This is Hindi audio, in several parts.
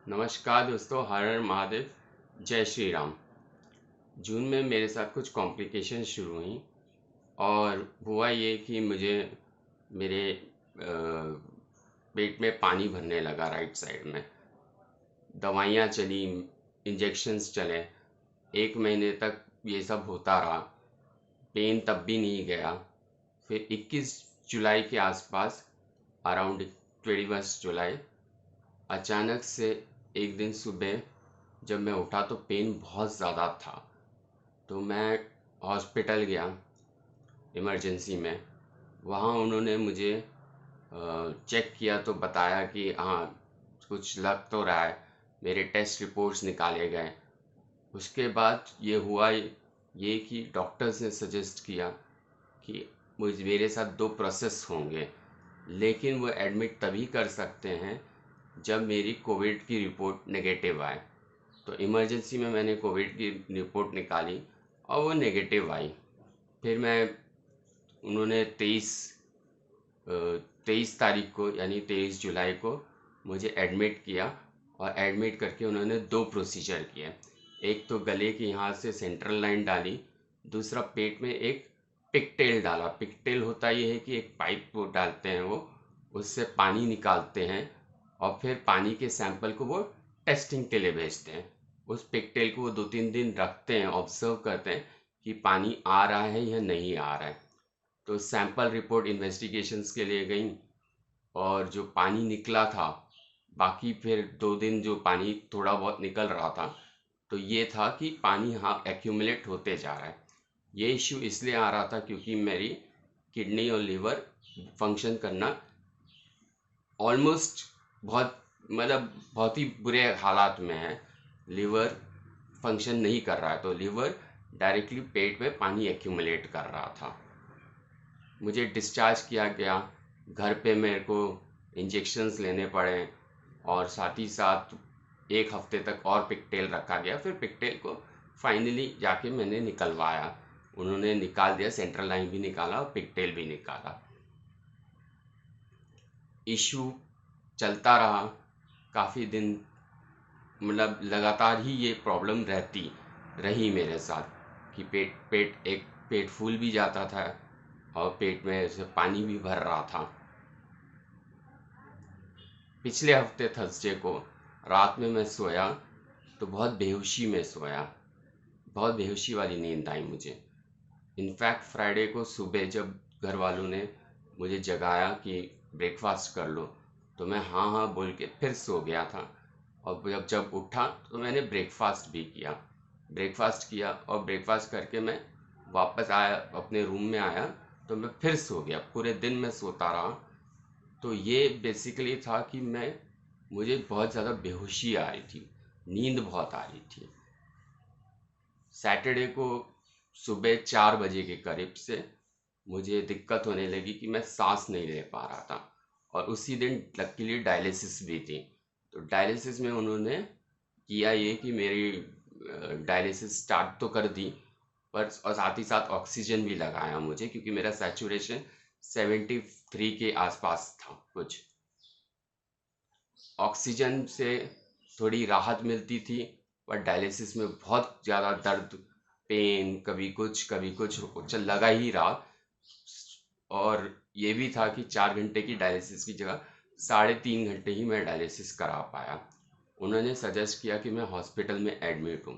नमस्कार दोस्तों, हर हर महादेव, जय श्री राम। जून में मेरे साथ कुछ कॉम्प्लिकेशन शुरू हुई और हुआ ये कि मुझे मेरे पेट में पानी भरने लगा राइट साइड में। दवाइयाँ चली, इंजेक्शन्स चले, 1 महीने तक ये सब होता रहा। पेन तब भी नहीं गया। फिर 21 जुलाई के आसपास, अराउंड 21 जुलाई, अचानक से एक दिन सुबह जब मैं उठा तो पेन बहुत ज़्यादा था। तो मैं हॉस्पिटल गया इमरजेंसी में। वहाँ उन्होंने मुझे चेक किया तो बताया कि हाँ, कुछ लग तो रहा है। मेरे टेस्ट रिपोर्ट्स निकाले गए। उसके बाद ये हुआ ये कि डॉक्टर्स ने सजेस्ट किया कि मेरे साथ 2 प्रोसेस होंगे, लेकिन वो एडमिट तभी कर सकते हैं जब मेरी कोविड की रिपोर्ट नेगेटिव आए। तो इमरजेंसी में मैंने कोविड की रिपोर्ट निकाली और वो नेगेटिव आई। फिर मैं उन्होंने 23 तारीख को यानी 23 जुलाई को मुझे एडमिट किया। और एडमिट करके उन्होंने 2 प्रोसीजर किए। एक तो गले के यहाँ से सेंट्रल लाइन डाली, दूसरा पेट में एक पिकटेल डाला। पिकटेल होता ये है कि एक पाइप वो डालते हैं, वो उससे पानी निकालते हैं और फिर पानी के सैंपल को वो टेस्टिंग के लिए भेजते हैं। उस पिकटेल को वो 2-3 दिन रखते हैं, ऑब्जर्व करते हैं कि पानी आ रहा है या नहीं आ रहा है। तो सैंपल रिपोर्ट इन्वेस्टिगेशंस के लिए गई और जो पानी निकला था, बाकी फिर 2 दिन जो पानी थोड़ा बहुत निकल रहा था, तो ये था कि पानी हाँ एक्यूमुलेट होते जा रहा है। ये इश्यू इसलिए आ रहा था क्योंकि मेरी किडनी और लीवर फंक्शन करना ऑलमोस्ट बहुत, मतलब बहुत ही बुरे हालात में है। लीवर फंक्शन नहीं कर रहा है, तो लीवर डायरेक्टली पेट में पानी एक्यूमुलेट कर रहा था। मुझे डिस्चार्ज किया गया। घर पे मेरे को इंजेक्शन्स लेने पड़े और साथ ही साथ 1 हफ्ते तक और पिकटेल रखा गया। फिर पिकटेल को फाइनली जाके मैंने निकलवाया। उन्होंने निकाल दिया, सेंट्रल लाइन भी निकाला और पिकटेल भी निकाला। इशू चलता रहा काफ़ी दिन, मतलब लगातार ही ये प्रॉब्लम रहती रही मेरे साथ कि पेट फूल भी जाता था और पेट में से पानी भी भर रहा था। पिछले हफ्ते थर्सडे को रात में मैं सोया तो बहुत बेहोशी में सोया। बहुत बेहोशी वाली नींद आई मुझे। इनफैक्ट फ्राइडे को सुबह जब घर वालों ने मुझे जगाया कि ब्रेकफास्ट कर लो, तो मैं हाँ हाँ बोल के फिर सो गया था। और जब जब उठा तो मैंने ब्रेकफास्ट भी किया। ब्रेकफास्ट किया और ब्रेकफास्ट करके मैं वापस आया, अपने रूम में आया तो मैं फिर सो गया। पूरे दिन मैं सोता रहा। तो ये बेसिकली था कि मुझे बहुत ज़्यादा बेहोशी आ रही थी, नींद बहुत आ रही थी। सैटरडे को सुबह 4 बजे के करीब से मुझे दिक्कत होने लगी कि मैं सांस नहीं ले पा रहा था। और उसी दिन लकीली डायलिसिस भी थी। तो डायलिसिस में उन्होंने किया ये कि मेरी डायलिसिस स्टार्ट तो कर दी, पर और साथ ही साथ ऑक्सीजन भी लगाया मुझे, क्योंकि मेरा सैचुरेशन 73 के आसपास था कुछ। ऑक्सीजन से थोड़ी राहत मिलती थी, पर डायलिसिस में बहुत ज़्यादा दर्द, पेन, कभी कुछ चल लगा ही रहा। और ये भी था कि 4 घंटे की डायलिसिस की जगह 3.5 घंटे ही मैं डायलिसिस करा पाया। उन्होंने सजेस्ट किया कि मैं हॉस्पिटल में एडमिट हूँ।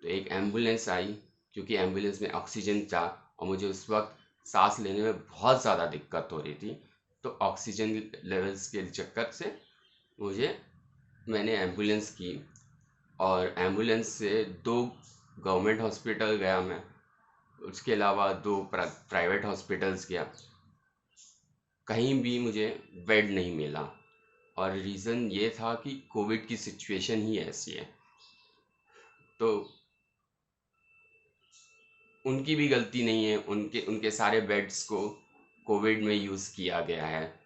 तो एक एम्बुलेंस आई, क्योंकि एम्बुलेंस में ऑक्सीजन था और मुझे उस वक्त सांस लेने में बहुत ज़्यादा दिक्कत हो रही थी। तो ऑक्सीजन लेवल्स के चक्कर से मुझे मैंने एम्बुलेंस की। और एम्बुलेंस से 2 गवर्नमेंट हॉस्पिटल गया मैं, उसके अलावा 2 प्राइवेट हॉस्पिटल्स गया। कहीं भी मुझे बेड नहीं मिला। और रीज़न ये था कि कोविड की सिचुएशन ही ऐसी है। तो उनकी भी गलती नहीं है, उनके उनके सारे बेड्स को कोविड में यूज़ किया गया है।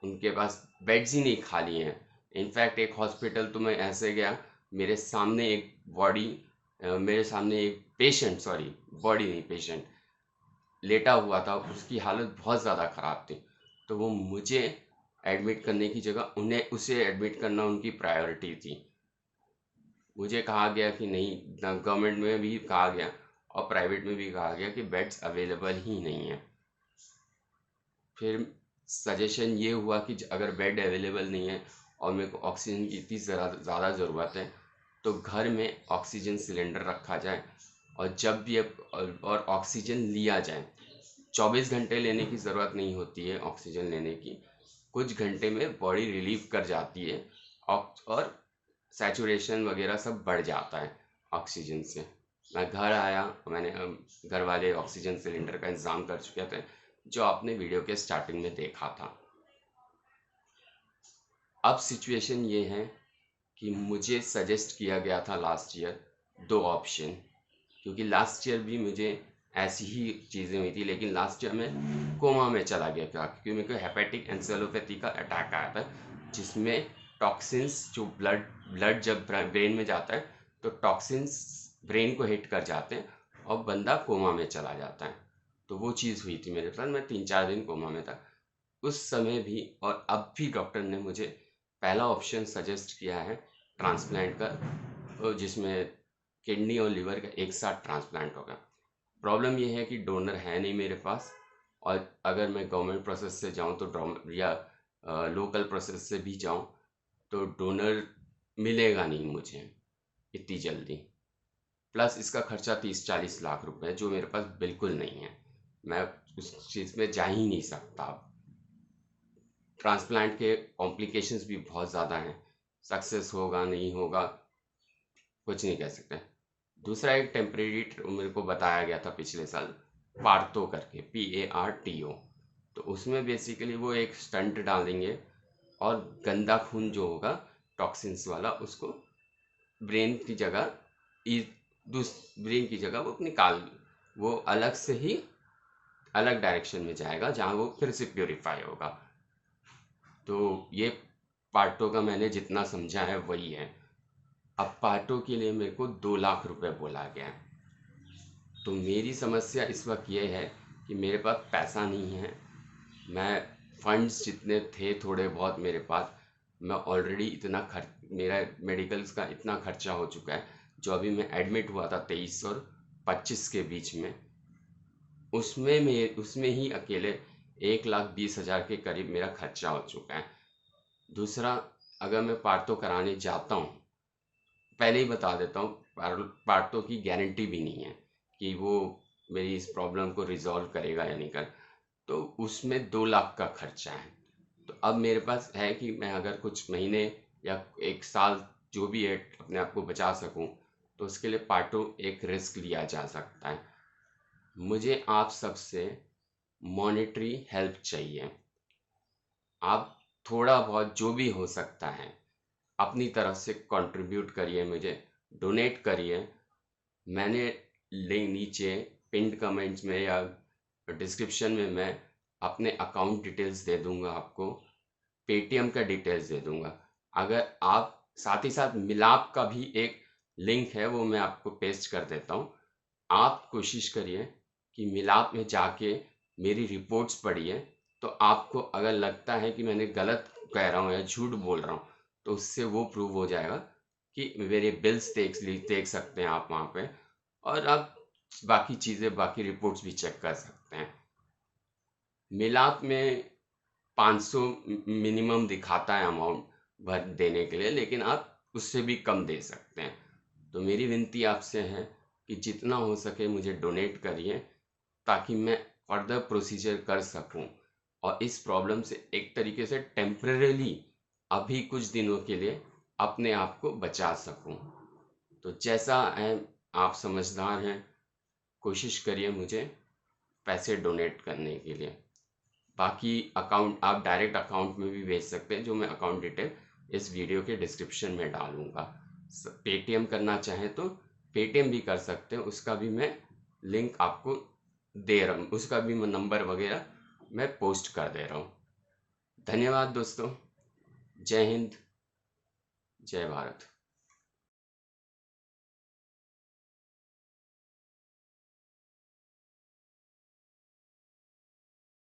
उनके पास बेड्स ही नहीं खाली हैं। इनफैक्ट एक हॉस्पिटल तो मैं ऐसे गया, मेरे सामने एक बॉडी, मेरे सामने एक पेशेंट, सॉरी बॉडी नहीं पेशेंट, लेटा हुआ था। उसकी हालत बहुत ज़्यादा ख़राब थी। तो वो मुझे एडमिट करने की जगह उन्हें उसे एडमिट करना उनकी प्रायोरिटी थी। मुझे कहा गया कि नहीं, गवर्नमेंट में भी कहा गया और प्राइवेट में भी कहा गया कि बेड्स अवेलेबल ही नहीं है। फिर सजेशन ये हुआ कि अगर बेड अवेलेबल नहीं है और मेरे को ऑक्सीजन की इतनी ज़्यादा ज़रूरत है तो घर में ऑक्सीजन सिलेंडर रखा जाए और जब भी और ऑक्सीजन लिया जाए। 24 घंटे लेने की ज़रूरत नहीं होती है ऑक्सीजन लेने की, कुछ घंटे में बॉडी रिलीव कर जाती है और सैचुरेशन वगैरह सब बढ़ जाता है ऑक्सीजन से। मैं घर आया, मैंने घर वाले ऑक्सीजन सिलेंडर का इंतज़ाम कर चुके थे जो आपने वीडियो के स्टार्टिंग में देखा था। अब सिचुएशन ये है कि मुझे सजेस्ट किया गया था लास्ट ईयर 2 ऑप्शन, क्योंकि लास्ट ईयर भी मुझे ऐसी ही चीज़ें हुई थी, लेकिन लास्ट ईयर में कोमा में चला गया था क्योंकि मेरे को हेपेटिक एंसेफेलोपैथी का अटैक आया था जिसमें टॉक्सिन्स जो ब्लड जब ब्रेन में जाता है तो टॉक्सिन्स ब्रेन को हिट कर जाते हैं और बंदा कोमा में चला जाता है। तो वो चीज़ हुई थी मेरे साथ, मैं 3-4 दिन कोमा में था उस समय भी। और अब भी डॉक्टर ने मुझे पहला ऑप्शन सजेस्ट किया है ट्रांसप्लांट का, जिसमें किडनी और लिवर का एक साथ ट्रांसप्लांट होगा। प्रॉब्लम ये है कि डोनर है नहीं मेरे पास, और अगर मैं गवर्नमेंट प्रोसेस से जाऊं तो या लोकल प्रोसेस से भी जाऊं तो डोनर मिलेगा नहीं मुझे इतनी जल्दी। प्लस इसका खर्चा 30-40 लाख रुपए है जो मेरे पास बिल्कुल नहीं है, मैं उस चीज़ में जा ही नहीं सकता। ट्रांसप्लांट के कॉम्प्लिकेशंस भी बहुत ज़्यादा हैं, सक्सेस होगा नहीं होगा कुछ नहीं कह सकते। दूसरा एक टेम्परेरी मेरे को बताया गया था पिछले साल, पार्टो करके, PARTO। तो उसमें बेसिकली वो एक स्टंट डालेंगे और गंदा खून जो होगा टॉक्सिन्स वाला उसको ब्रेन की जगह ब्रेन की जगह वो निकाल, वो अलग से ही अलग डायरेक्शन में जाएगा जहाँ वो फिर से प्योरीफाई होगा। तो ये पार्टो का मैंने जितना समझा है वही है। अब पार्टो के लिए मेरे को 2 लाख रुपए बोला गया है। तो मेरी समस्या इस वक्त ये है कि मेरे पास पैसा नहीं है। मैं फंड्स जितने थे थोड़े बहुत मेरे पास, मैं ऑलरेडी इतना मेरा मेडिकल्स का इतना खर्चा हो चुका है। जो अभी मैं एडमिट हुआ था 23 और 25 के बीच में, उसमें ही अकेले 1,20,000 के करीब मेरा खर्चा हो चुका है। दूसरा, अगर मैं पार्टो कराने जाता हूँ, पहले ही बता देता हूँ, पार्टो की गारंटी भी नहीं है कि वो मेरी इस प्रॉब्लम को रिजॉल्व करेगा या नहीं कर, तो उसमें 2 लाख का खर्चा है। तो अब मेरे पास है कि मैं अगर कुछ महीने या 1 साल जो भी है अपने आप को बचा सकूं तो उसके लिए पार्टो एक रिस्क लिया जा सकता है। मुझे आप सबसे मॉनेटरी हेल्प चाहिए। आप थोड़ा बहुत जो भी हो सकता है अपनी तरफ से कंट्रीब्यूट करिए, मुझे डोनेट करिए। मैंने लिंक नीचे पिंड कमेंट्स में या डिस्क्रिप्शन में मैं अपने अकाउंट डिटेल्स दे दूंगा, आपको पेटीएम का डिटेल्स दे दूंगा। अगर आप साथ ही साथ मिलाप का भी एक लिंक है वो मैं आपको पेस्ट कर देता हूँ। आप कोशिश करिए कि मिलाप में जाके मेरी रिपोर्ट्स पढ़िए, तो आपको अगर लगता है कि मैंने गलत कह रहा हूँ या झूठ बोल रहा हूँ तो उससे वो प्रूव हो जाएगा कि मेरे बिल्स देख सकते हैं आप वहाँ पे, और आप बाकी चीज़ें बाकी रिपोर्ट्स भी चेक कर सकते हैं। मिलाप में 500 मिनिमम दिखाता है अमाउंट भर देने के लिए, लेकिन आप उससे भी कम दे सकते हैं। तो मेरी विनती आपसे है कि जितना हो सके मुझे डोनेट करिए ताकि मैं फर्दर प्रोसीजर कर सकूं और इस प्रॉब्लम से एक तरीके से टेम्परेली अभी कुछ दिनों के लिए अपने आप को बचा सकूं। तो जैसा है, आप समझदार हैं, कोशिश करिए मुझे पैसे डोनेट करने के लिए। बाकी अकाउंट आप डायरेक्ट अकाउंट में भी भेज सकते हैं, जो मैं अकाउंट डिटेल इस वीडियो के डिस्क्रिप्शन में डालूंगा। पेटीएम करना चाहें तो पेटीएम भी कर सकते हैं, उसका भी मैं लिंक आपको दे रहा हूँ, उसका भी मैं नंबर वगैरह मैं पोस्ट कर दे रहा हूँ। धन्यवाद दोस्तों। जय हिंद, जय भारत।